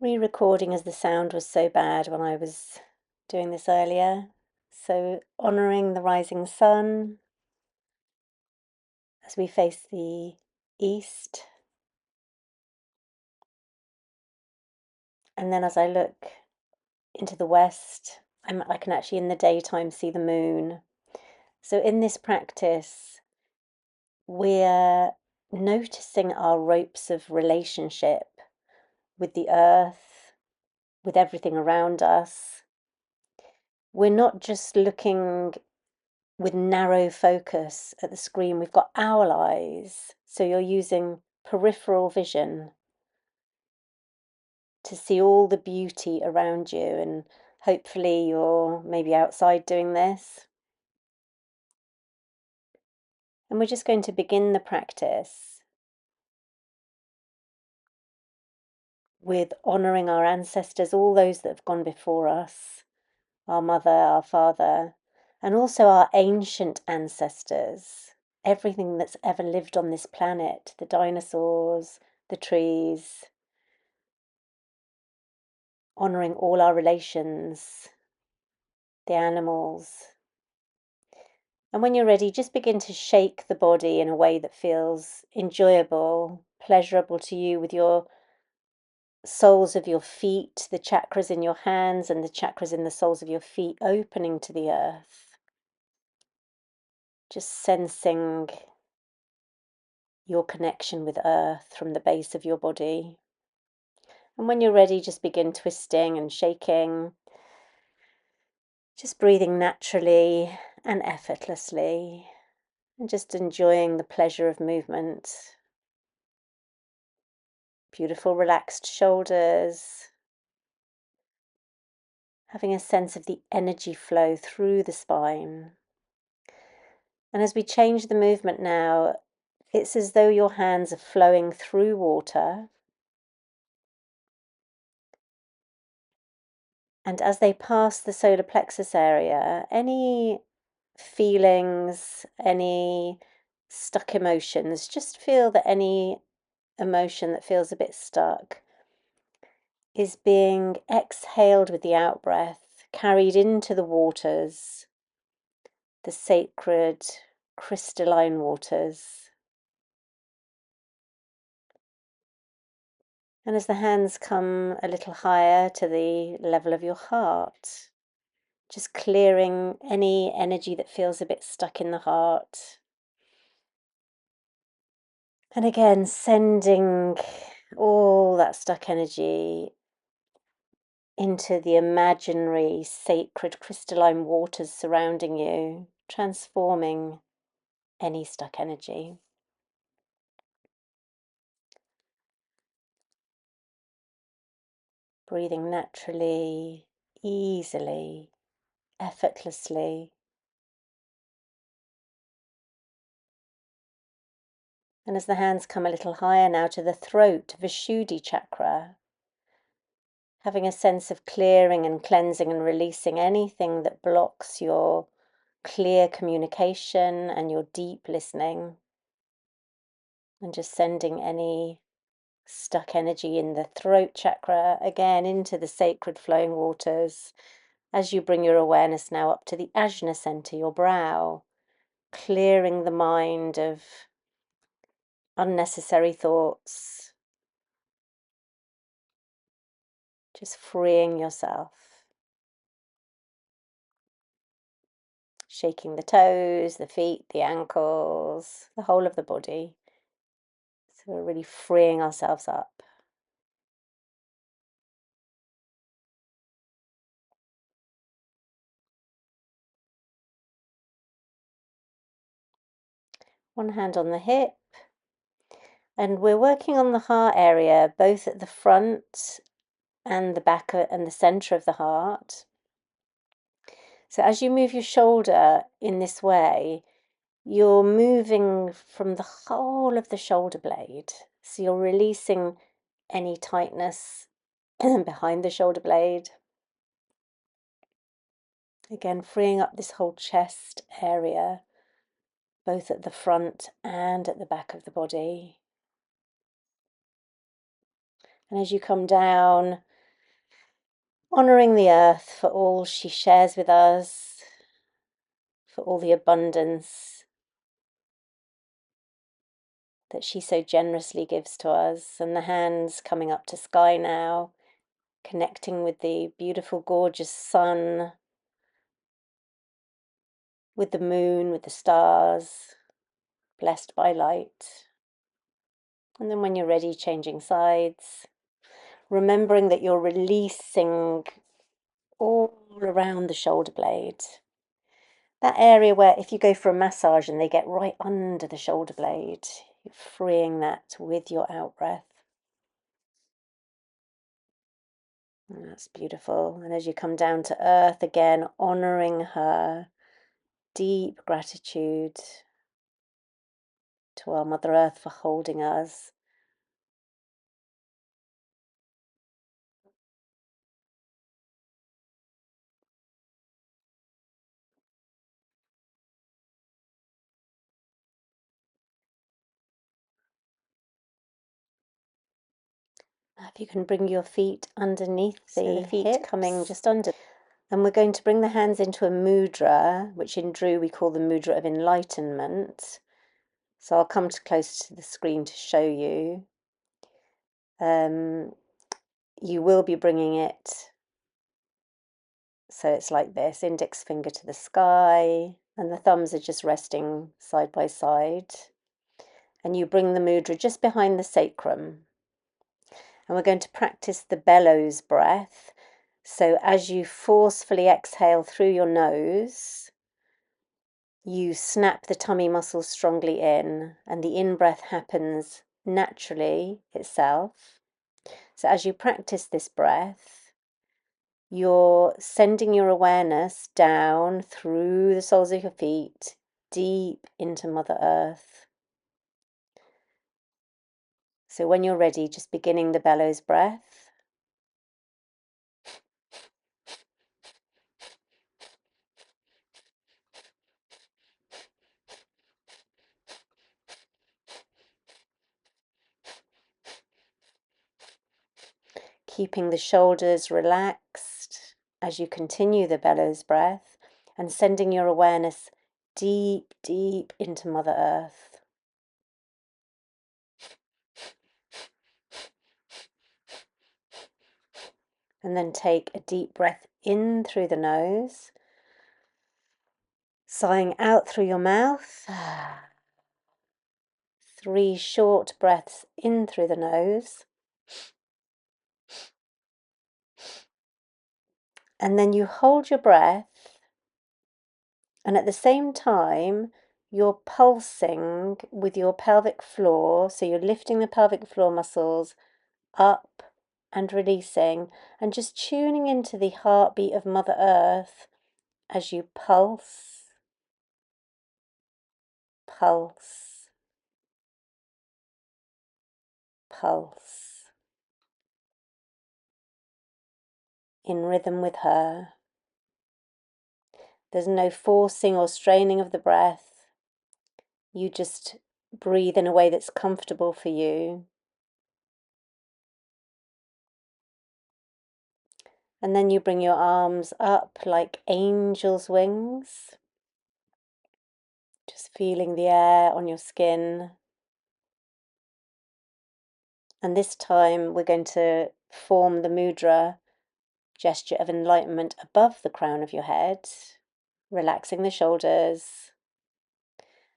re-recording as the sound was so bad when I was doing this earlier. So honouring the rising sun as we face the east. And then as I look into the west, I can actually in the daytime see the moon. So in this practice, we're noticing our ropes of relationship with the earth, with everything around us. We're not just looking with narrow focus at the screen. We've got owl eyes, so you're using peripheral vision to see all the beauty around you, and hopefully you're maybe outside doing this. And we're just going to begin the practice with honouring our ancestors, all those that have gone before us, our mother, our father, and also our ancient ancestors, everything that's ever lived on this planet, the dinosaurs, the trees, honouring all our relations, the animals. And when you're ready, just begin to shake the body in a way that feels enjoyable, pleasurable to you, with your soles of your feet, the chakras in your hands and the chakras in the soles of your feet opening to the earth. Just sensing your connection with earth from the base of your body. And when you're ready, just begin twisting and shaking, just breathing naturally and effortlessly, and just enjoying the pleasure of movement. Beautiful relaxed shoulders, having a sense of the energy flow through the spine. And as we change the movement now, it's as though your hands are flowing through water. And as they pass the solar plexus area, any feelings, any stuck emotions, just feel that any emotion that feels a bit stuck is being exhaled with the out breath, carried into the waters, the sacred crystalline waters. And as the hands come a little higher to the level of your heart, just clearing any energy that feels a bit stuck in the heart. And again, sending all that stuck energy into the imaginary sacred crystalline waters surrounding you, transforming any stuck energy. Breathing naturally, easily, effortlessly. And as the hands come a little higher now to the throat, Vishuddhi chakra, having a sense of clearing and cleansing and releasing anything that blocks your clear communication and your deep listening. And just sending any stuck energy in the throat chakra again into the sacred flowing waters as you bring your awareness now up to the Ajna center, your brow, clearing the mind of unnecessary thoughts, just freeing yourself, shaking the toes, the feet, the ankles, the whole of the body. So we're really freeing ourselves up. One hand on the hip, and we're working on the heart area, both at the front and the back and the center of the heart. So as you move your shoulder in this way, you're moving from the whole of the shoulder blade. So you're releasing any tightness behind the shoulder blade. Again, freeing up this whole chest area, both at the front and at the back of the body. And as you come down, Honouring the earth for all she shares with us, for all the abundance that she so generously gives to us. And the hands coming up to sky now, connecting with the beautiful, gorgeous sun, with the moon, with the stars, blessed by light. And then when you're ready, changing sides, remembering that you're releasing all around the shoulder blade. That area where if you go for a massage and they get right under the shoulder blade, you're freeing that with your out breath. And that's beautiful. And as you come down to earth again, honouring her, deep gratitude to our Mother Earth for holding us. If you can bring your feet underneath the feet hips, coming just under. And we're going to bring the hands into a mudra, which in Drew we call the mudra of enlightenment. So I'll come close to the screen to show you. You will be bringing it, so it's like this, index finger to the sky, and the thumbs are just resting side by side. And you bring the mudra just behind the sacrum. And we're going to practice the bellows breath. So as you forcefully exhale through your nose, you snap the tummy muscles strongly in, and the in-breath happens naturally itself. So as you practice this breath, you're sending your awareness down through the soles of your feet, deep into Mother Earth. So when you're ready, just beginning the bellows breath. Keeping the shoulders relaxed as you continue the bellows breath and sending your awareness deep, deep into Mother Earth. And then take a deep breath in through the nose, sighing out through your mouth. 3 short breaths in through the nose. And then you hold your breath, and at the same time, you're pulsing with your pelvic floor. So you're lifting the pelvic floor muscles up and releasing, and just tuning into the heartbeat of Mother Earth as you pulse, pulse, pulse, in rhythm with her. There's no forcing or straining of the breath. You just breathe in a way that's comfortable for you. And then you bring your arms up like angel's wings, just feeling the air on your skin. And this time we're going to form the mudra gesture of enlightenment above the crown of your head, relaxing the shoulders.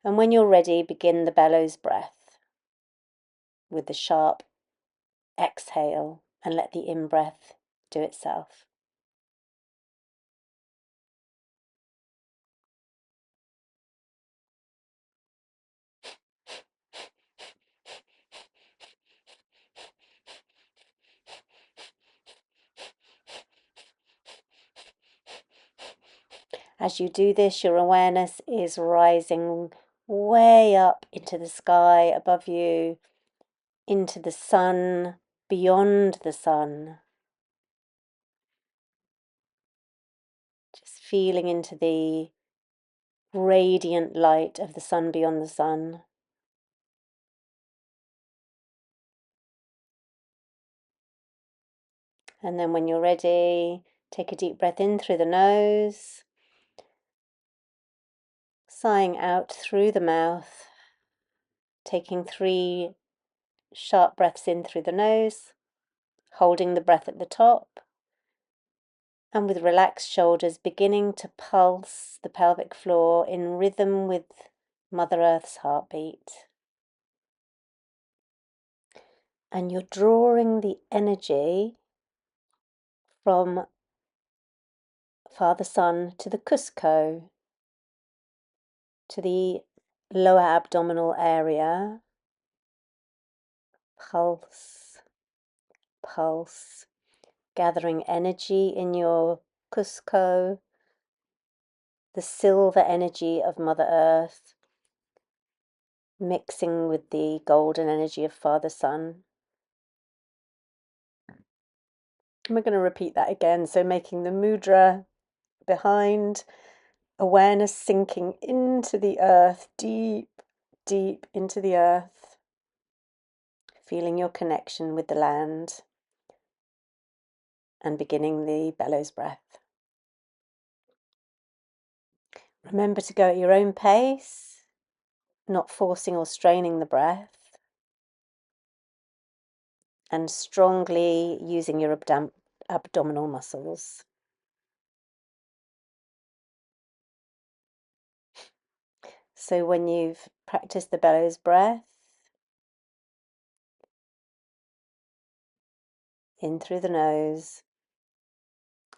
And when you're ready, begin the bellows breath with the sharp exhale and let the in-breath do itself. As you do this, your awareness is rising way up into the sky above you, into the sun, beyond the sun. Just feeling into the radiant light of the sun beyond the sun. And then when you're ready, Take a deep breath in through the nose, sighing out through the mouth, taking 3 sharp breaths in through the nose, holding the breath at the top, and with relaxed shoulders beginning to pulse the pelvic floor in rhythm with Mother Earth's heartbeat. And you're drawing the energy from Father Sun to the Cusco, to the lower abdominal area. Pulse, pulse, gathering energy in your Cusco, the silver energy of Mother Earth, mixing with the golden energy of Father Sun. And we're going to repeat that again. So making the mudra behind, awareness sinking into the earth, deep, deep into the earth, feeling your connection with the land, and beginning the bellows breath. Remember to go at your own pace, not forcing or straining the breath, and strongly using your abdominal muscles. So when you've practiced the bellows breath, in through the nose,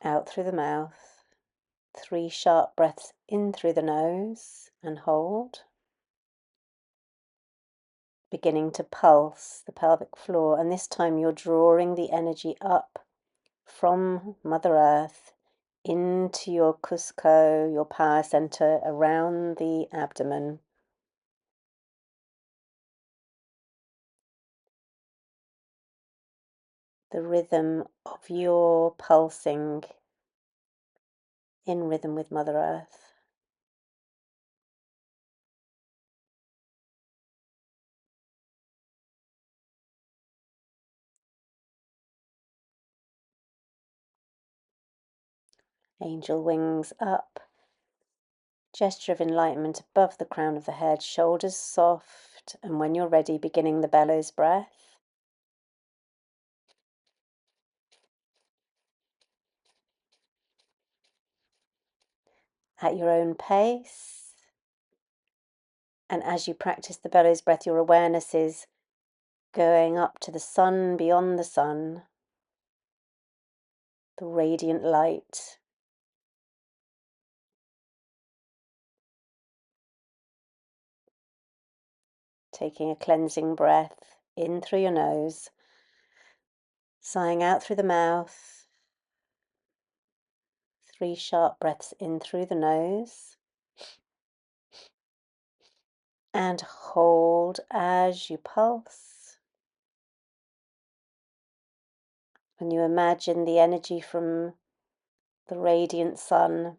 out through the mouth, 3 sharp breaths in through the nose and hold. Beginning to pulse the pelvic floor, and this time you're drawing the energy up from Mother Earth into your Cusco, your power center around the abdomen. The rhythm of your pulsing in rhythm with Mother Earth. Angel wings up. Gesture of enlightenment above the crown of the head, shoulders soft, and when you're ready, beginning the bellows breath. At your own pace. And as you practice the bellows breath, your awareness is going up to the sun, beyond the sun, the radiant light. Taking a cleansing breath in through your nose, sighing out through the mouth. 3 sharp breaths in through the nose. And hold as you pulse. And you imagine the energy from the radiant sun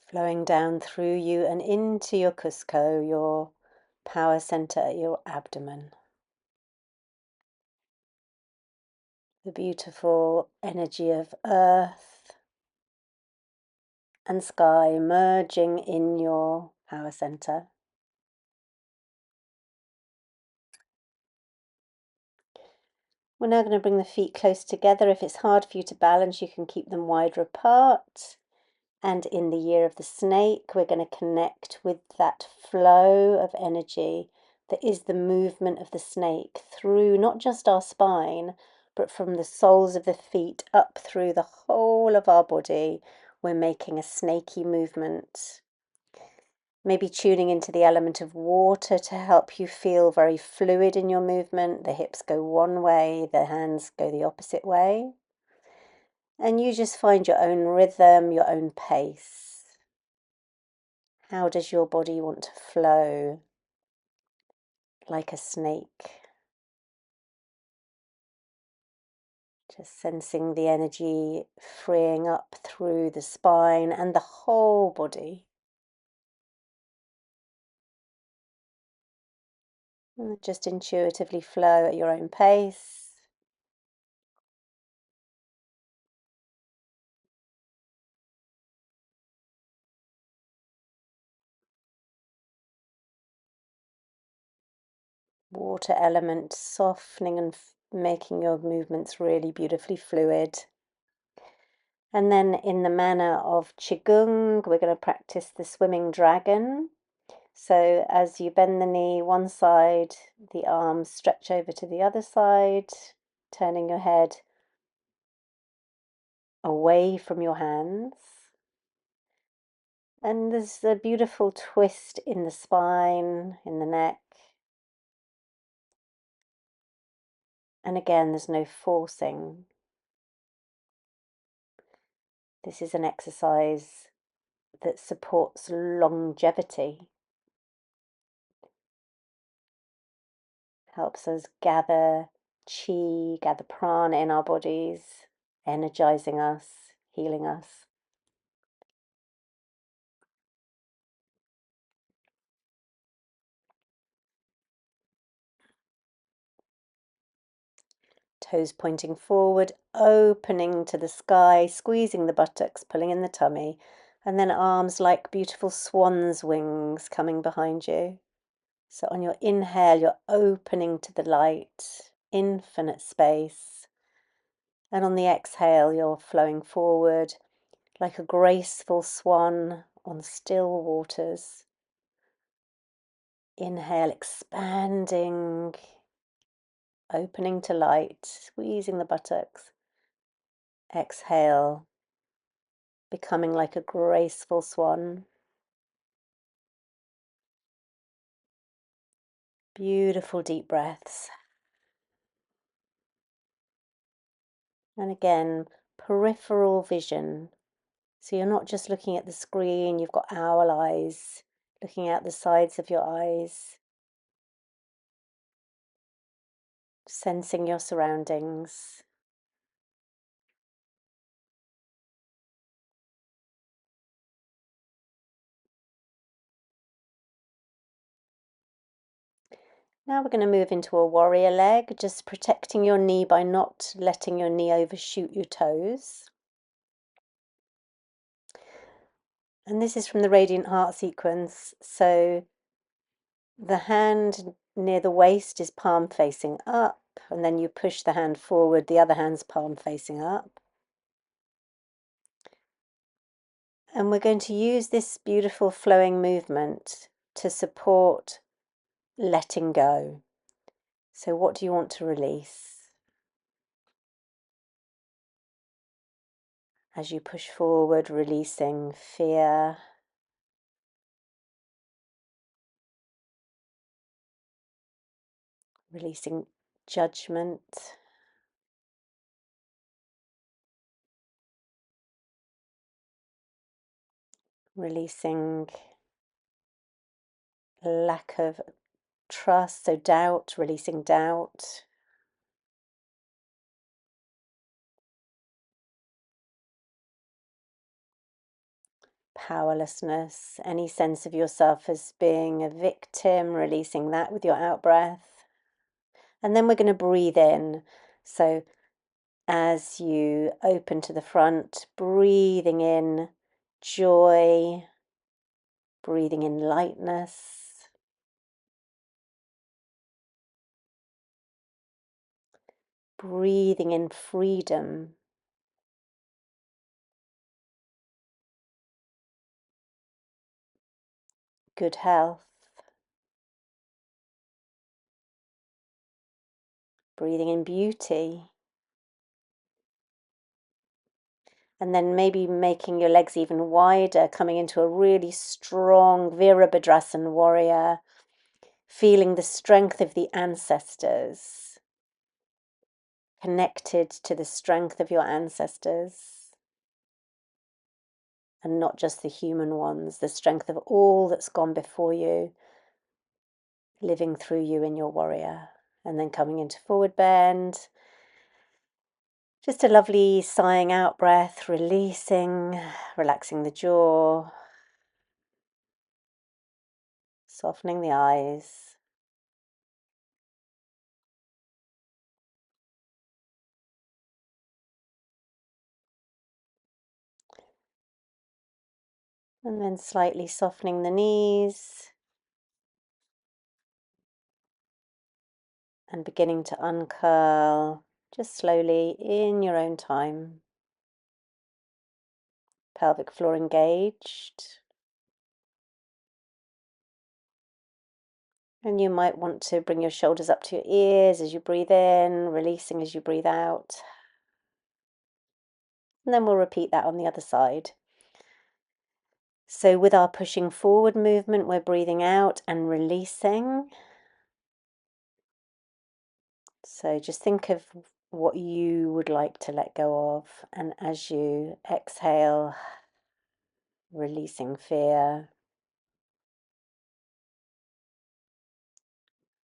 flowing down through you and into your Cusco, your power center at your abdomen. The beautiful energy of earth and sky merging in your power center. We're now going to bring the feet close together. If it's hard for you to balance, you can keep them wider apart. And in the year of the snake, we're going to connect with that flow of energy that is the movement of the snake through not just our spine, but from the soles of the feet up through the whole of our body. We're making a snaky movement. Maybe tuning into the element of water to help you feel very fluid in your movement. The hips go one way, the hands go the opposite way. And you just find your own rhythm, your own pace. How does your body want to flow like a snake? Just sensing the energy freeing up through the spine and the whole body. And just intuitively flow at your own pace. water element, softening and making your movements really beautifully fluid. And then in the manner of Qigong, we're going to practice the swimming dragon. So as you bend the knee one side, the arms stretch over to the other side, turning your head away from your hands. And there's a beautiful twist in the spine, in the neck. And again, there's no forcing. This is an exercise that supports longevity, helps us gather chi, gather prana in our bodies, energizing us, healing us. Toes pointing forward, opening to the sky, squeezing the buttocks, pulling in the tummy, and then arms like beautiful swan's wings coming behind you. So on your inhale, you're opening to the light, infinite space. And on the exhale, you're flowing forward like a graceful swan on still waters. Inhale, expanding, opening to light, squeezing the buttocks. Exhale, becoming like a graceful swan. Beautiful deep breaths. And again, peripheral vision. So you're not just looking at the screen, you've got owl eyes, looking out the sides of your eyes, sensing your surroundings. Now we're going to move into a warrior leg, just protecting your knee by not letting your knee overshoot your toes. And this is from the Radiant Heart sequence. So the hand near the waist is palm facing up, and then you push the hand forward, the other hand's palm facing up. And we're going to use this beautiful flowing movement to support letting go. So what do you want to release? As you push forward, releasing fear, releasing judgment, releasing lack of trust, so doubt, releasing doubt. Powerlessness, any sense of yourself as being a victim, releasing that with your out breath. And then we're going to breathe in. So as you open to the front, breathing in joy, breathing in lightness, breathing in freedom, good health, breathing in beauty. And then maybe making your legs even wider, coming into a really strong Virabhadrasana warrior, feeling the strength of the ancestors, connected to the strength of your ancestors, and not just the human ones, the strength of all that's gone before you, living through you in your warrior. And then coming into forward bend. Just a lovely sighing out breath, releasing, relaxing the jaw, softening the eyes. And then slightly softening the knees. and beginning to uncurl just slowly in your own time. Pelvic floor engaged. And you might want to bring your shoulders up to your ears as you breathe in, releasing as you breathe out. And then we'll repeat that on the other side. So with our pushing forward movement, we're breathing out and releasing. So just think of what you would like to let go of. And as you exhale, releasing fear,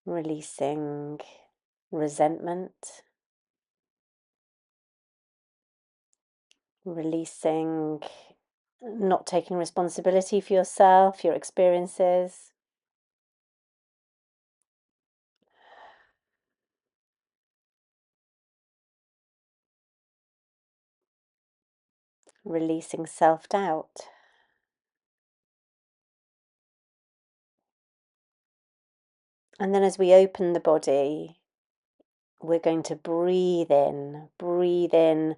releasing resentment, releasing not taking responsibility for yourself, your experiences. Releasing self-doubt. And then as we open the body, we're going to breathe in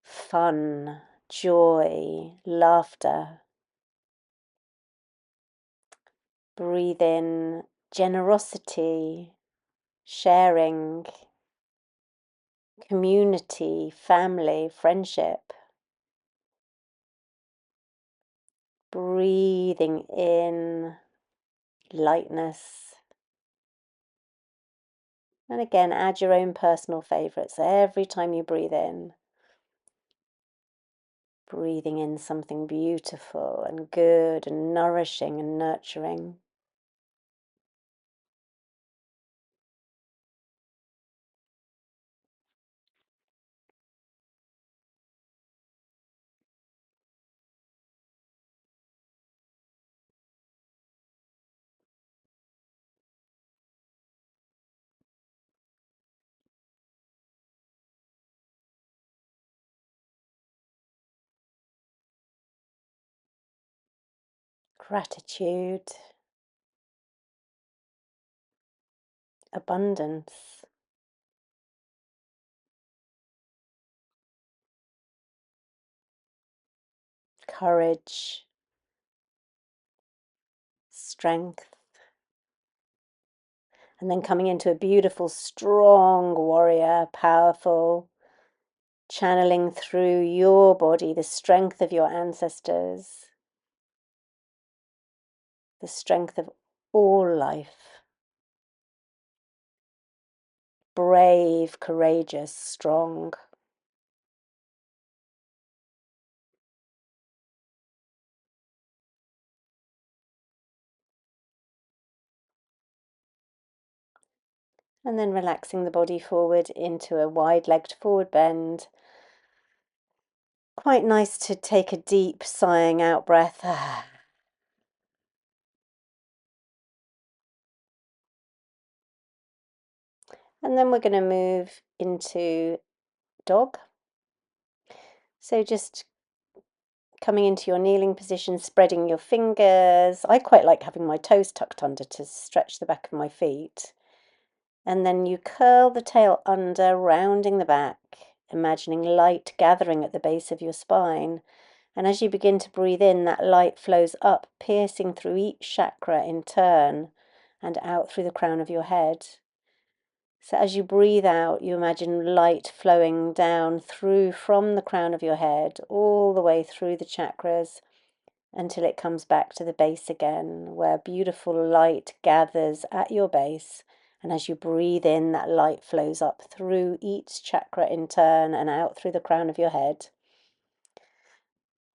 fun, joy, laughter. Breathe in generosity, sharing, community, family, friendship. Breathing in lightness. And again, add your own personal favorites every time you breathe in. Breathing in something beautiful and good and nourishing and nurturing. Gratitude, abundance, courage, strength, and then coming into a beautiful, strong warrior, powerful, channeling through your body the strength of your ancestors, the strength of all life. Brave, courageous, strong. And then relaxing the body forward into a wide-legged forward bend. Quite nice to take a deep sighing out breath. And then we're going to move into dog. So just coming into your kneeling position, spreading your fingers. I quite like having my toes tucked under to stretch the back of my feet. And then you curl the tail under, rounding the back, imagining light gathering at the base of your spine. And as you begin to breathe in, that light flows up, piercing through each chakra in turn and out through the crown of your head. So as you breathe out, you imagine light flowing down through from the crown of your head, all the way through the chakras until it comes back to the base again, where beautiful light gathers at your base. And as you breathe in, that light flows up through each chakra in turn and out through the crown of your head.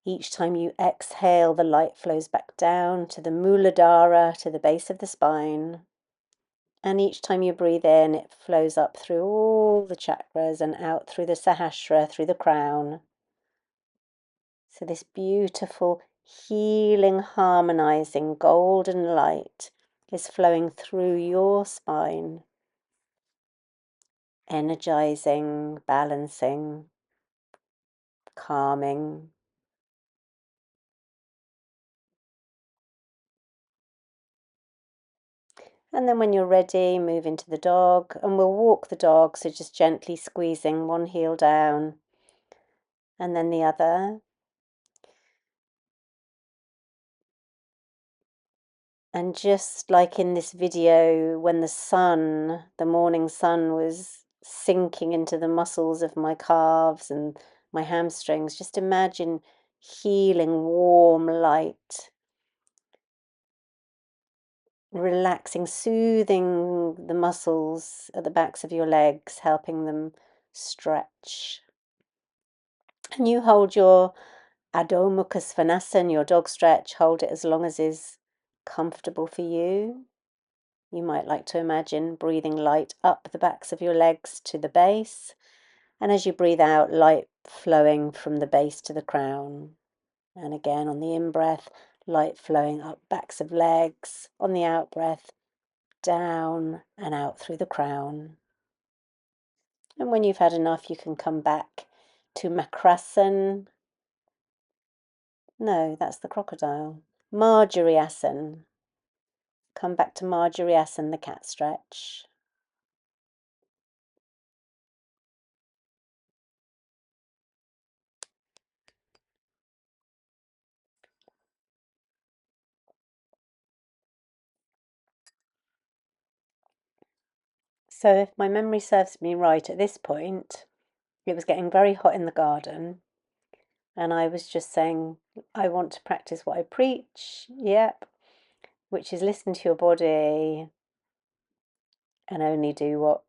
Each time you exhale, the light flows back down to the Muladhara, to the base of the spine. And each time you breathe in, it flows up through all the chakras and out through the Sahasrara, through the crown. So this beautiful, healing, harmonizing golden light is flowing through your spine, energizing, balancing, calming. And then when you're ready, move into the dog, and we'll walk the dog, so just gently squeezing one heel down and then the other. And just like in this video, when the morning sun was sinking into the muscles of my calves and my hamstrings, just imagine healing, warm light, relaxing, soothing the muscles at the backs of your legs, helping them stretch. And you hold your Adho Mukha Svanasana, your dog stretch, hold it as long as is comfortable for you. You might like to imagine breathing light up the backs of your legs to the base, and as you breathe out, light flowing from the base to the crown. And again, on the in-breath, light flowing up backs of legs. On the out-breath, down and out through the crown. And when you've had enough, you can come back to Makrasana. No, that's the crocodile. Marjariasana. Come back to Marjariasana, the cat stretch. So if my memory serves me right, at this point, it was getting very hot in the garden, and I was just saying, I want to practice what I preach, yep, which is listen to your body and only do what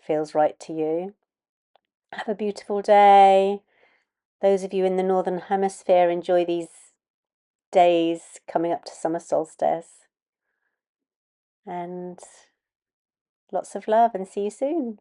feels right to you. Have a beautiful day. Those of you in the Northern Hemisphere, enjoy these days coming up to summer solstice. And lots of love, and see you soon.